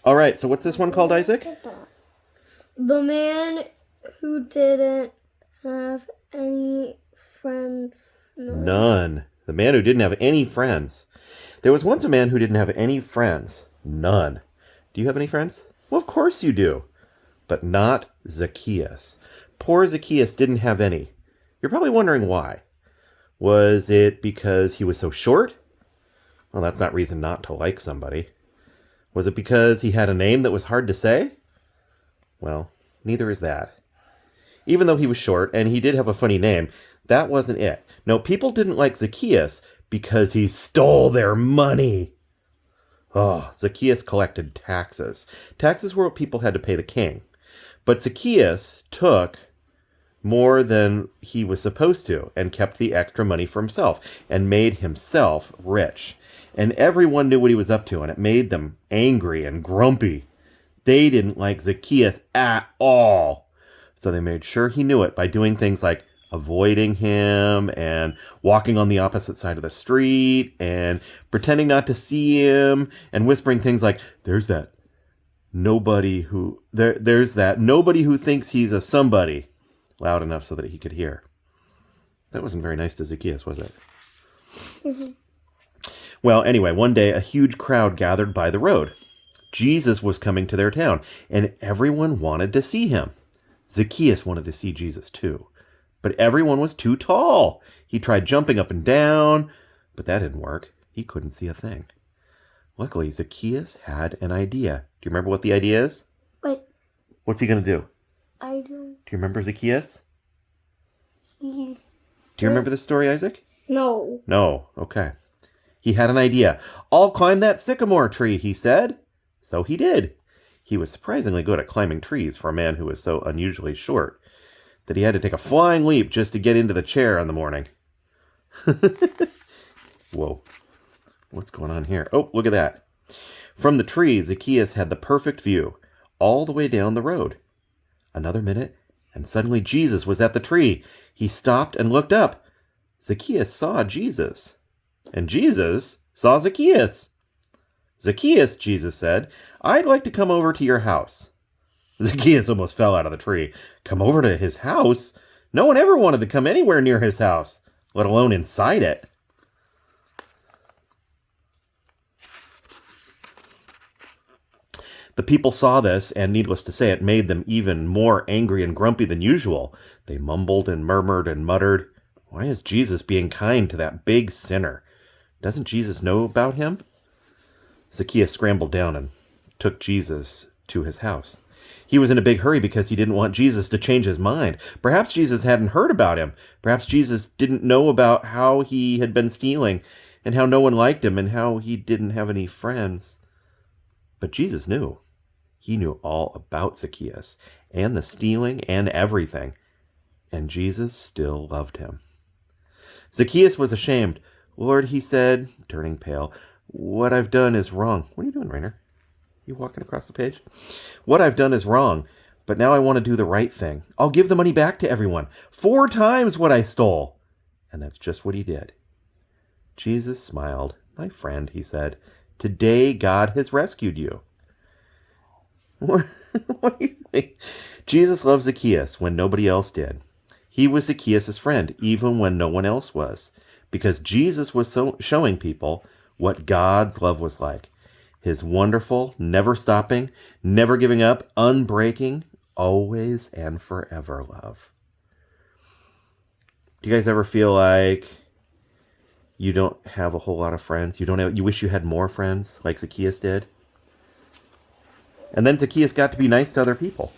All right, so what's this one called, Isaac? The man who didn't have any friends. None. The man who didn't have any friends. There was once a man who didn't have any friends. None. Do you have any friends? Well, of course you do. But not Zacchaeus. Poor Zacchaeus didn't have any. You're probably wondering why. Was it because he was so short? Well, that's not reason not to like somebody. Was it because he had a name that was hard to say? Well, neither is that. Even though he was short and he did have a funny name, that wasn't it. No, people didn't like Zacchaeus because he stole their money. Oh, Zacchaeus collected taxes. Taxes were what people had to pay the king. But Zacchaeus took more than he was supposed to and kept the extra money for himself and made himself rich. And everyone knew what he was up to, and it made them angry and grumpy. They didn't like Zacchaeus at all. So they made sure he knew it by doing things like avoiding him and walking on the opposite side of the street and pretending not to see him and whispering things like, there's that nobody who thinks he's a somebody, loud enough so that he could hear. That wasn't very nice to Zacchaeus, was it? Mm-hmm. Well, anyway, one day a huge crowd gathered by the road. Jesus was coming to their town, and everyone wanted to see him. Zacchaeus wanted to see Jesus too, but everyone was too tall. He tried jumping up and down, but that didn't work. He couldn't see a thing. Luckily, Zacchaeus had an idea. Do you remember what the idea is? Wait. What's he going to do? I don't. Do you remember Zacchaeus? Do you remember the story, Isaac? No. No, okay. He had an idea. I'll climb that sycamore tree, he said. So he did. He was surprisingly good at climbing trees for a man who was so unusually short that he had to take a flying leap just to get into the chair in the morning. Whoa. What's going on here? Oh, look at that. From the tree, Zacchaeus had the perfect view, all the way down the road. Another minute, and suddenly Jesus was at the tree. He stopped and looked up. Zacchaeus saw Jesus. And Jesus saw Zacchaeus. Zacchaeus, Jesus said, I'd like to come over to your house. Zacchaeus almost fell out of the tree. Come over to his house? No one ever wanted to come anywhere near his house, let alone inside it. The people saw this, and needless to say, it made them even more angry and grumpy than usual. They mumbled and murmured and muttered, why is Jesus being kind to that big sinner? Doesn't Jesus know about him? Zacchaeus scrambled down and took Jesus to his house. He was in a big hurry because he didn't want Jesus to change his mind. Perhaps Jesus hadn't heard about him. Perhaps Jesus didn't know about how he had been stealing and how no one liked him and how he didn't have any friends. But Jesus knew. He knew all about Zacchaeus and the stealing and everything. And Jesus still loved him. Zacchaeus was ashamed. Lord, he said, turning pale, what I've done is wrong. What are you doing, Rainer? You walking across the page? What I've done is wrong, but now I want to do the right thing. I'll give the money back to everyone. 4 times what I stole. And that's just what he did. Jesus smiled. My friend, he said, today God has rescued you. What do you think? Jesus loved Zacchaeus when nobody else did. He was Zacchaeus' friend, even when no one else was, because Jesus was showing people what God's love was like. His wonderful, never stopping, never giving up, unbreaking, always and forever love. Do you guys ever feel like you don't have a whole lot of friends? You wish you had more friends like Zacchaeus did? And then Zacchaeus got to be nice to other people.